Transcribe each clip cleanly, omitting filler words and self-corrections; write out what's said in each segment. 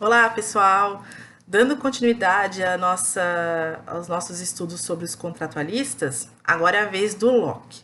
Olá, pessoal! Dando continuidade aos nossos estudos sobre os contratualistas, agora é a vez do Locke.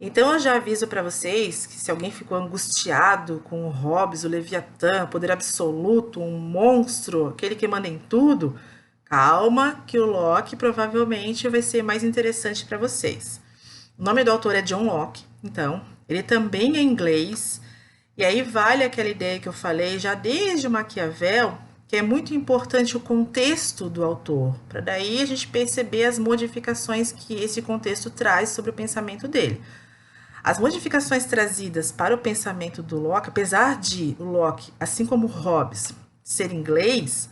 Então, eu já aviso para vocês que se alguém ficou angustiado com o Hobbes, o Leviatã, poder absoluto, um monstro, aquele que manda em tudo, calma, que o Locke provavelmente vai ser mais interessante para vocês. O nome do autor é John Locke, então, ele também é inglês. E aí vale aquela ideia que eu falei já desde o Maquiavel, que é muito importante o contexto do autor, para daí a gente perceber as modificações que esse contexto traz sobre o pensamento dele. As modificações trazidas para o pensamento do Locke, apesar de o Locke, assim como Hobbes, ser inglês,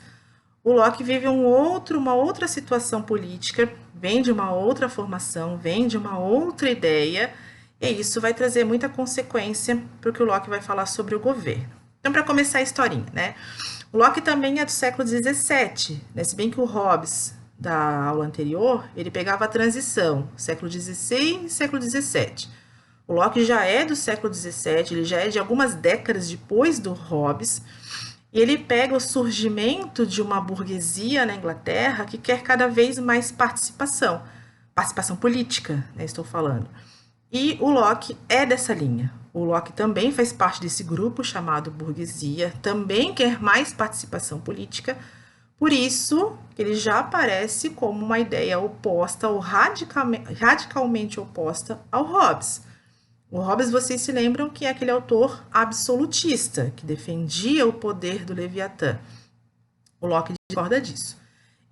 o Locke vive uma outra situação política, vem de uma outra formação, vem de uma outra ideia, e isso vai trazer muita consequência para o que o Locke vai falar sobre o governo. Então, para começar a historinha, né? O Locke também é do século XVII, né? Se bem que o Hobbes, da aula anterior, ele pegava a transição, século XVI e século XVII. O Locke já é do século XVII, ele já é de algumas décadas depois do Hobbes, e ele pega o surgimento de uma burguesia na Inglaterra que quer cada vez mais participação política, né, estou falando. E o Locke é dessa linha. O Locke também faz parte desse grupo chamado burguesia, também quer mais participação política, por isso ele já aparece como uma ideia oposta ou radicalmente oposta ao Hobbes. O Hobbes, vocês se lembram que é aquele autor absolutista, que defendia o poder do Leviatã. O Locke discorda disso.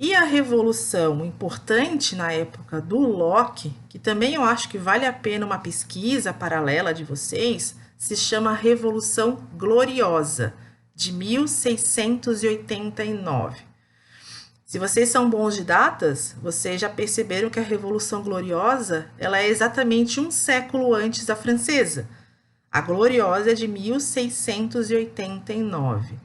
E a revolução importante na época do Locke, que também eu acho que vale a pena uma pesquisa paralela de vocês, se chama Revolução Gloriosa, de 1689. Se vocês são bons de datas, vocês já perceberam que a Revolução Gloriosa ela é exatamente um século antes da francesa. A Gloriosa é de 1689.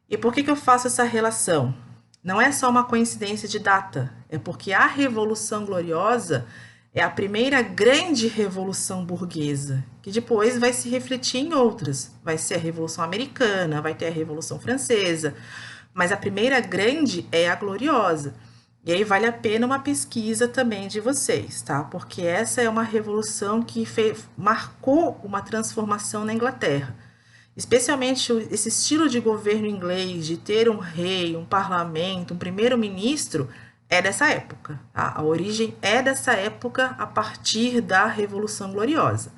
E por que eu faço essa relação? Não é só uma coincidência de data, é porque a Revolução Gloriosa é a primeira grande revolução burguesa, que depois vai se refletir em outras. Vai ser a Revolução Americana, vai ter a Revolução Francesa, mas a primeira grande é a Gloriosa. E aí vale a pena uma pesquisa também de vocês, tá? Porque essa é uma revolução que marcou uma transformação na Inglaterra. Especialmente esse estilo de governo inglês, de ter um rei, um parlamento, um primeiro-ministro, é dessa época. Tá? A origem é dessa época a partir da Revolução Gloriosa.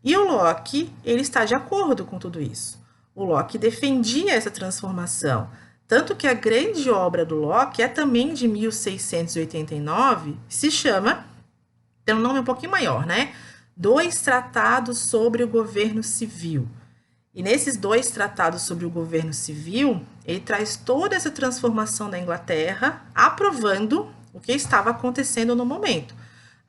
E o Locke, ele está de acordo com tudo isso. O Locke defendia essa transformação. Tanto que a grande obra do Locke é também de 1689, se chama, tem um nome um pouquinho maior, né? Dois Tratados sobre o Governo Civil. E nesses dois tratados sobre o governo civil, ele traz toda essa transformação da Inglaterra, aprovando o que estava acontecendo no momento,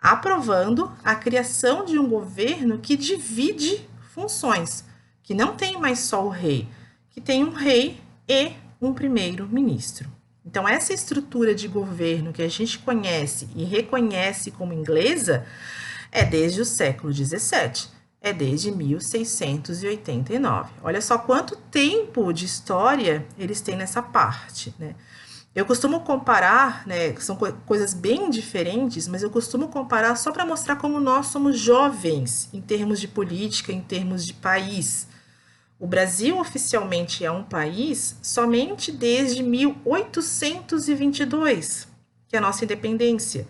aprovando a criação de um governo que divide funções, que não tem mais só o rei, que tem um rei e um primeiro-ministro. Então, essa estrutura de governo que a gente conhece e reconhece como inglesa é desde o século XVII. É desde 1689. Olha só quanto tempo de história eles têm nessa parte, né? Eu costumo comparar, né, são coisas bem diferentes, mas eu costumo comparar só para mostrar como nós somos jovens em termos de política, em termos de país. O Brasil oficialmente é um país somente desde 1822, que é a nossa independência.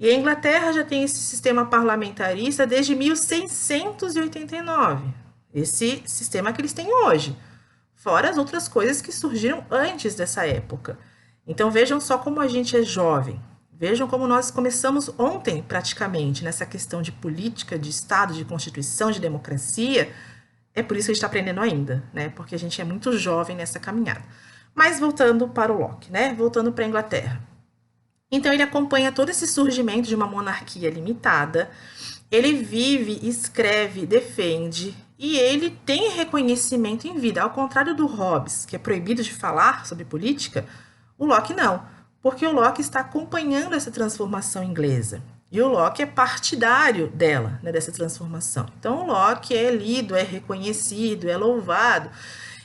E a Inglaterra já tem esse sistema parlamentarista desde 1689, esse sistema que eles têm hoje, fora as outras coisas que surgiram antes dessa época. Então vejam só como a gente é jovem, vejam como nós começamos ontem praticamente nessa questão de política, de Estado, de Constituição, de democracia. É por isso que a gente está aprendendo ainda, né? Porque a gente é muito jovem nessa caminhada. Mas voltando para o Locke, né? Voltando para a Inglaterra. Então, ele acompanha todo esse surgimento de uma monarquia limitada, ele vive, escreve, defende, e ele tem reconhecimento em vida. Ao contrário do Hobbes, que é proibido de falar sobre política, o Locke não, porque o Locke está acompanhando essa transformação inglesa. E o Locke é partidário dela, né, dessa transformação. Então, o Locke é lido, é reconhecido, é louvado.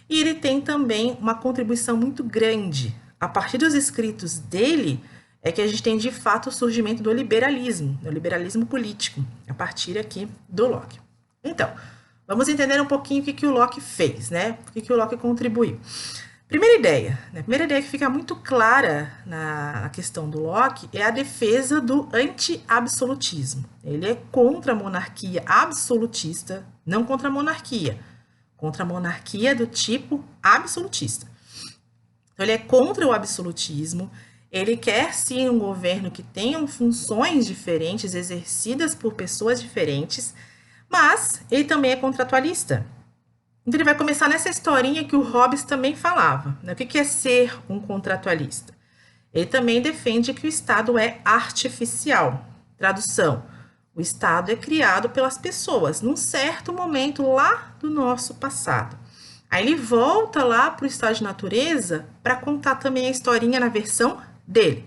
E ele tem também uma contribuição muito grande. A partir dos escritos dele, é que a gente tem de fato o surgimento do liberalismo político, a partir aqui do Locke. Então, vamos entender um pouquinho o que o Locke fez, né? O que o Locke contribuiu. Primeira ideia, né? Primeira ideia que fica muito clara na questão do Locke é a defesa do anti-absolutismo. Ele é contra a monarquia absolutista, não contra a monarquia do tipo absolutista. Então, ele é contra o absolutismo, ele quer sim um governo que tenha funções diferentes, exercidas por pessoas diferentes, mas ele também é contratualista. Então, ele vai começar nessa historinha que o Hobbes também falava, né? O que é ser um contratualista? Ele também defende que o Estado é artificial. Tradução: o Estado é criado pelas pessoas, num certo momento lá do nosso passado. Aí ele volta lá para o estado de natureza para contar também a historinha na versão dele.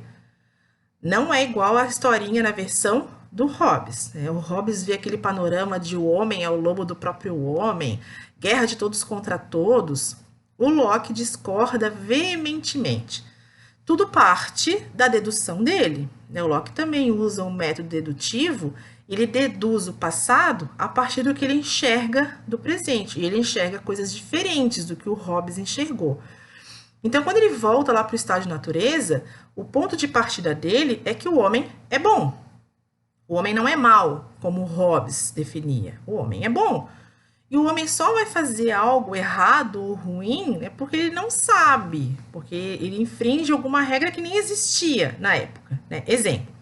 Não é igual a historinha na versão do Hobbes, né? O Hobbes vê aquele panorama de o homem é o lobo do próprio homem, guerra de todos contra todos. O Locke discorda veementemente. Tudo parte da dedução dele, né? O Locke também usa um método dedutivo. Ele deduz o passado a partir do que ele enxerga do presente. E ele enxerga coisas diferentes do que o Hobbes enxergou. Então, quando ele volta lá para o estado de natureza, o ponto de partida dele é que o homem é bom. O homem não é mau, como o Hobbes definia. O homem é bom. E o homem só vai fazer algo errado ou ruim, né, porque ele não sabe, porque ele infringe alguma regra que nem existia na época, né? Exemplo.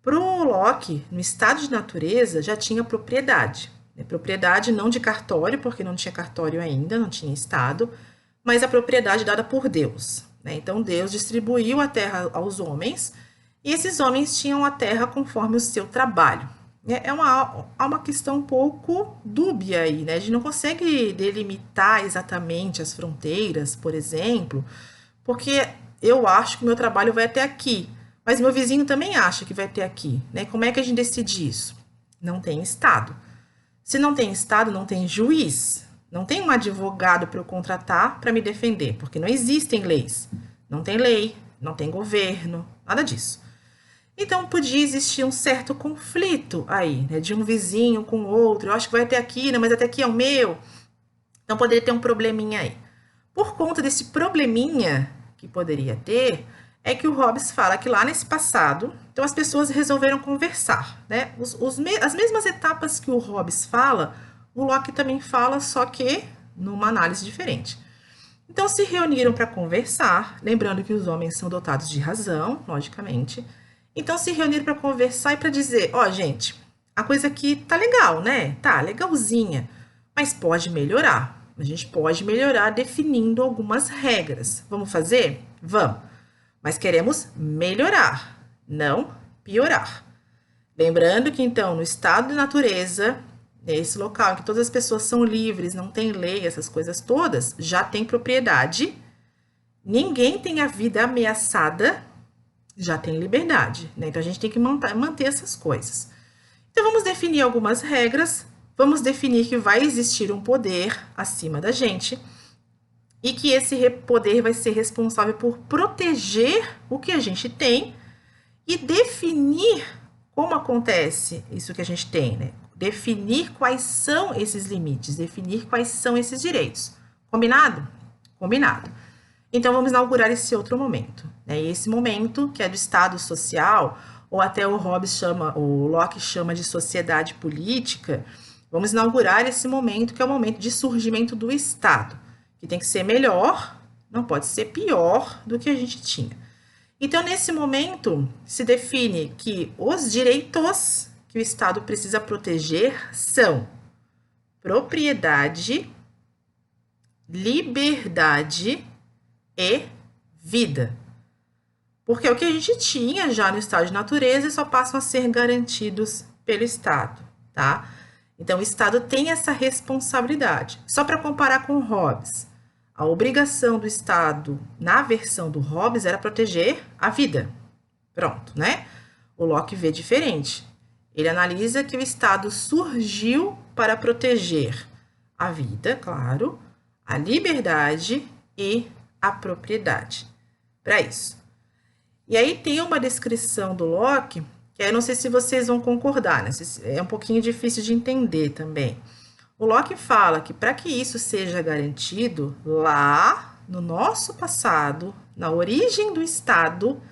Para o Locke, no estado de natureza, já tinha propriedade. Propriedade não de cartório, porque não tinha cartório ainda, não tinha estado, mas a propriedade dada por Deus. Então, Deus distribuiu a terra aos homens, e esses homens tinham a terra conforme o seu trabalho. Há uma questão um pouco dúbia aí, né? A gente não consegue delimitar exatamente as fronteiras, por exemplo, porque eu acho que o meu trabalho vai até aqui, mas meu vizinho também acha que vai ter aqui, né? Como é que a gente decide isso? Não tem Estado. Se não tem Estado, não tem juiz. Não tem um advogado para eu contratar para me defender, porque não existem leis. Não tem lei, não tem governo, nada disso. Então, podia existir um certo conflito aí, né? De um vizinho com outro. Eu acho que vai até aqui, né? Mas até aqui é o meu. Então, poderia ter um probleminha aí. Por conta desse probleminha que poderia ter, é que o Hobbes fala que lá nesse passado, então as pessoas resolveram conversar, né? As mesmas etapas que o Hobbes fala, o Locke também fala, só que numa análise diferente. Então se reuniram para conversar, lembrando que os homens são dotados de razão, logicamente. Então se reuniram para conversar e para dizer, ó, gente, a coisa aqui tá legal, né? Tá legalzinha, mas pode melhorar. A gente pode melhorar definindo algumas regras. Vamos fazer? Vamos. Mas queremos melhorar, não piorar. Lembrando que, então, no estado de natureza, nesse local em que todas as pessoas são livres, não tem lei, essas coisas todas, já tem propriedade, ninguém tem a vida ameaçada, já tem liberdade, né? Então, a gente tem que manter essas coisas. Então, vamos definir algumas regras, vamos definir que vai existir um poder acima da gente, e que esse poder vai ser responsável por proteger o que a gente tem e definir como acontece isso que a gente tem, né? Definir quais são esses limites, definir quais são esses direitos. Combinado? Combinado. Então, vamos inaugurar esse outro momento, né? E esse momento, que é do Estado social, ou até o Locke chama de sociedade política, vamos inaugurar esse momento, que é o momento de surgimento do Estado, que tem que ser melhor, não pode ser pior do que a gente tinha. Então, nesse momento, se define que os direitos que o Estado precisa proteger são propriedade, liberdade e vida. Porque é o que a gente tinha já no estado de natureza só passam a ser garantidos pelo Estado, tá? Então, o Estado tem essa responsabilidade. Só para comparar com o Hobbes, a obrigação do Estado, na versão do Hobbes, era proteger a vida. Pronto, né? O Locke vê diferente. Ele analisa que o Estado surgiu para proteger a vida, claro, a liberdade e a propriedade para isso. E aí tem uma descrição do Locke, que eu não sei se vocês vão concordar, né? É um pouquinho difícil de entender também. O Locke fala que para que isso seja garantido, lá no nosso passado, na origem do Estado,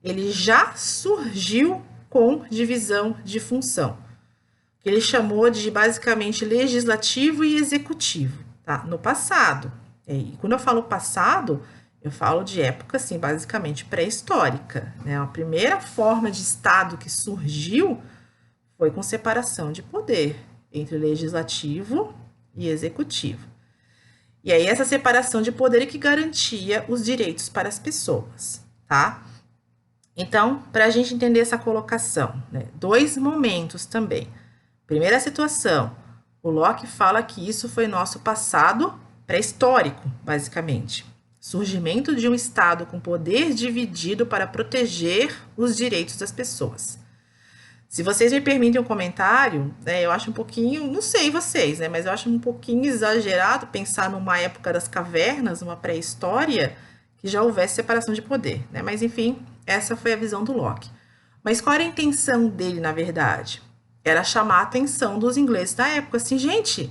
ele já surgiu com divisão de função, que ele chamou de basicamente legislativo e executivo, tá? No passado. E quando eu falo passado, eu falo de época, assim, basicamente pré-histórica, né? A primeira forma de Estado que surgiu foi com separação de poder entre legislativo e executivo. E aí essa separação de poder é que garantia os direitos para as pessoas, tá? Então, para a gente entender essa colocação, né? 2 momentos também. Primeira situação, o Locke fala que isso foi nosso passado pré-histórico, basicamente. Surgimento de um Estado com poder dividido para proteger os direitos das pessoas. Se vocês me permitem um comentário, né, eu acho um pouquinho, não sei vocês, né, mas eu acho um pouquinho exagerado pensar numa época das cavernas, uma pré-história, que já houvesse separação de poder, né? Mas enfim, essa foi a visão do Locke. Mas qual era a intenção dele, na verdade? Era chamar a atenção dos ingleses da época, assim, gente,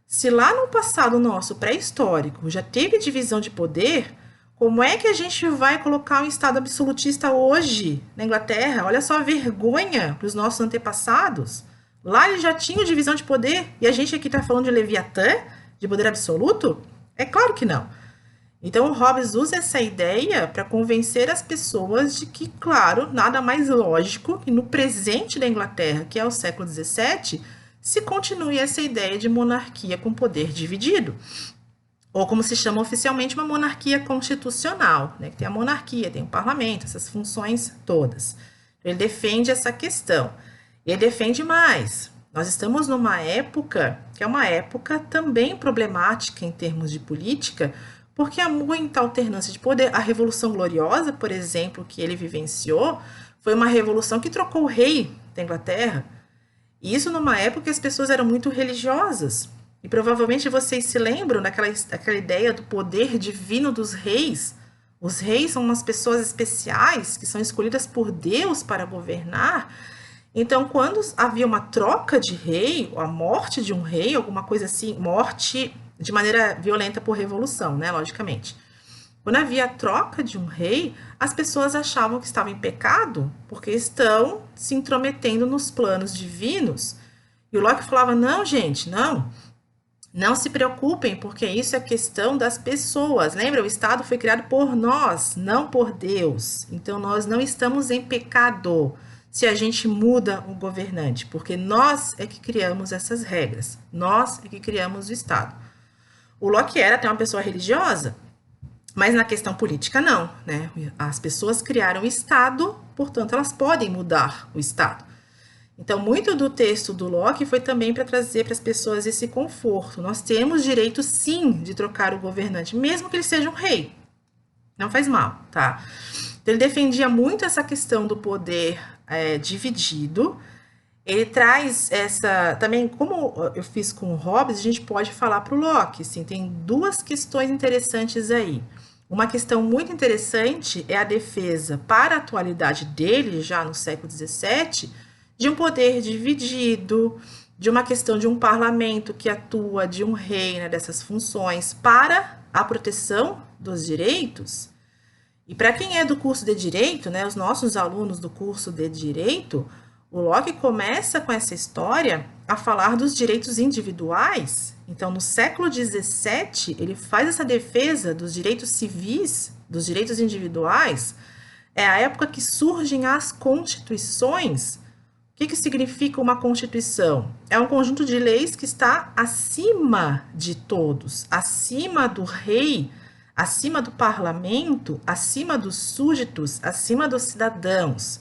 se lá no passado nosso pré-histórico já teve divisão de poder, como é que a gente vai colocar um Estado absolutista hoje na Inglaterra? Olha só a vergonha para os nossos antepassados. Lá eles já tinham divisão de poder e a gente aqui está falando de Leviatã, de poder absoluto? É claro que não. Então, o Hobbes usa essa ideia para convencer as pessoas de que, claro, nada mais lógico que no presente da Inglaterra, que é o século XVII, se continue essa ideia de monarquia com poder dividido. Ou como se chama oficialmente, uma monarquia constitucional, né? Que tem a monarquia, tem o parlamento, essas funções todas. Ele defende essa questão. E ele defende mais. Nós estamos numa época que é uma época também problemática em termos de política, porque há muita alternância de poder. A Revolução Gloriosa, por exemplo, que ele vivenciou, foi uma revolução que trocou o rei da Inglaterra. E isso numa época que as pessoas eram muito religiosas. E provavelmente vocês se lembram daquela ideia do poder divino dos reis. Os reis são umas pessoas especiais que são escolhidas por Deus para governar. Então, quando havia uma troca de rei, a morte de um rei, alguma coisa assim, morte de maneira violenta por revolução, né, logicamente. Quando havia a troca de um rei, as pessoas achavam que estavam em pecado, porque estão se intrometendo nos planos divinos. E o Locke falava, não, gente, não se preocupem, porque isso é questão das pessoas. Lembra? O Estado foi criado por nós, não por Deus. Então, nós não estamos em pecado se a gente muda o governante, porque nós é que criamos essas regras. Nós é que criamos o Estado. O Locke era até uma pessoa religiosa, mas na questão política não, né? As pessoas criaram o Estado, portanto, elas podem mudar o Estado. Então, muito do texto do Locke foi também para trazer para as pessoas esse conforto. Nós temos direito, sim, de trocar o governante, mesmo que ele seja um rei. Não faz mal, tá? Então, ele defendia muito essa questão do poder dividido. Ele traz essa... Também, como eu fiz com o Hobbes, a gente pode falar para o Locke. Assim, tem 2 questões interessantes aí. Uma questão muito interessante é a defesa para a atualidade dele, já no século XVII, de um poder dividido, de uma questão de um parlamento que atua, de um rei, né, dessas funções, para a proteção dos direitos. E para quem é do curso de Direito, né, os nossos alunos do curso de Direito, o Locke começa com essa história a falar dos direitos individuais. Então, no século XVII, ele faz essa defesa dos direitos civis, dos direitos individuais. É a época que surgem as constituições. O que significa uma constituição? É um conjunto de leis que está acima de todos, acima do rei, acima do parlamento, acima dos súditos, acima dos cidadãos.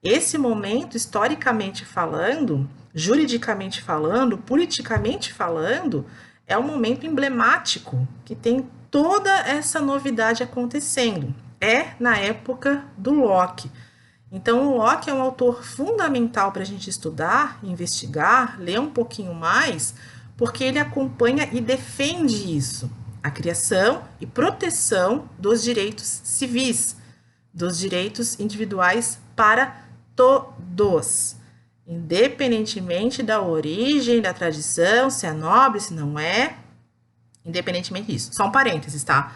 Esse momento, historicamente falando, juridicamente falando, politicamente falando, é um momento emblemático que tem toda essa novidade acontecendo. É na época do Locke. Então, o Locke é um autor fundamental para a gente estudar, investigar, ler um pouquinho mais, porque ele acompanha e defende isso, a criação e proteção dos direitos civis, dos direitos individuais para todos, independentemente da origem, da tradição, se é nobre, se não é, independentemente disso. Só um parênteses, tá?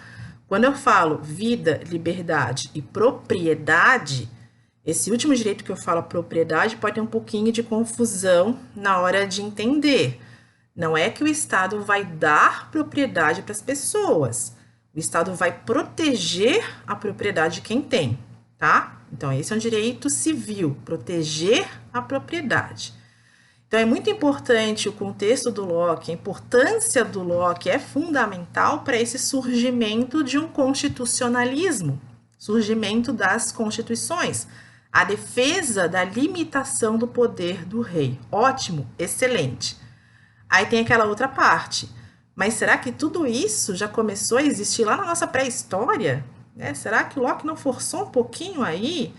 Quando eu falo vida, liberdade e propriedade, esse último direito que eu falo, a propriedade, pode ter um pouquinho de confusão na hora de entender. Não é que o Estado vai dar propriedade para as pessoas. O Estado vai proteger a propriedade de quem tem, tá? Então, esse é um direito civil, proteger a propriedade. Então, é muito importante o contexto do Locke, a importância do Locke é fundamental para esse surgimento de um constitucionalismo, surgimento das constituições, a defesa da limitação do poder do rei. Ótimo, excelente. Aí tem aquela outra parte. Mas será que tudo isso já começou a existir lá na nossa pré-história? Será que o Locke não forçou um pouquinho aí?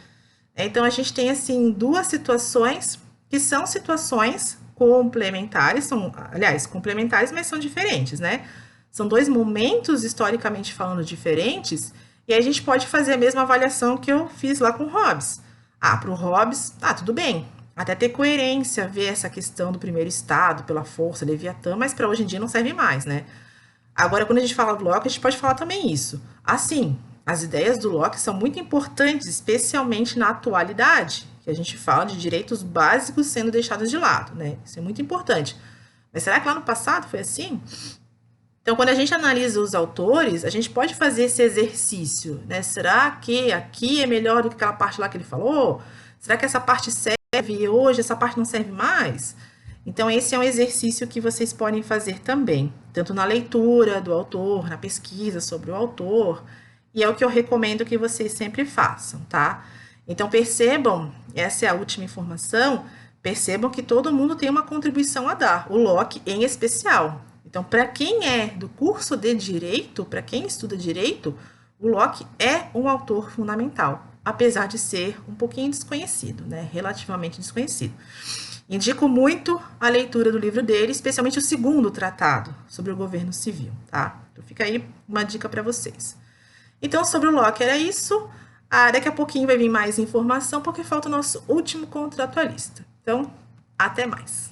Então, a gente tem, assim, duas situações que são situações complementares, aliás, complementares, mas são diferentes, né? São dois momentos, historicamente falando, diferentes, e aí a gente pode fazer a mesma avaliação que eu fiz lá com o Hobbes. Para o Hobbes, tudo bem, até ter coerência, ver essa questão do primeiro estado, pela força, Leviatã, mas para hoje em dia não serve mais, né? Agora, quando a gente fala do Locke, a gente pode falar também isso. Assim, as ideias do Locke são muito importantes, especialmente na atualidade, que a gente fala de direitos básicos sendo deixados de lado, né? Isso é muito importante. Mas será que lá no passado foi assim? Então, quando a gente analisa os autores, a gente pode fazer esse exercício, né? Será que aqui é melhor do que aquela parte lá que ele falou? Será que essa parte serve e hoje essa parte não serve mais? Então, esse é um exercício que vocês podem fazer também, tanto na leitura do autor, na pesquisa sobre o autor, e é o que eu recomendo que vocês sempre façam, tá? Então, percebam, essa é a última informação, percebam que todo mundo tem uma contribuição a dar, o Locke em especial. Então, para quem é do curso de Direito, para quem estuda Direito, o Locke é um autor fundamental, apesar de ser um pouquinho desconhecido, né? Relativamente desconhecido. Indico muito a leitura do livro dele, especialmente o segundo tratado sobre o governo civil, tá? Então, fica aí uma dica para vocês. Então, sobre o Locke era isso. Daqui a pouquinho vai vir mais informação, porque falta o nosso último contratualista. Então, até mais.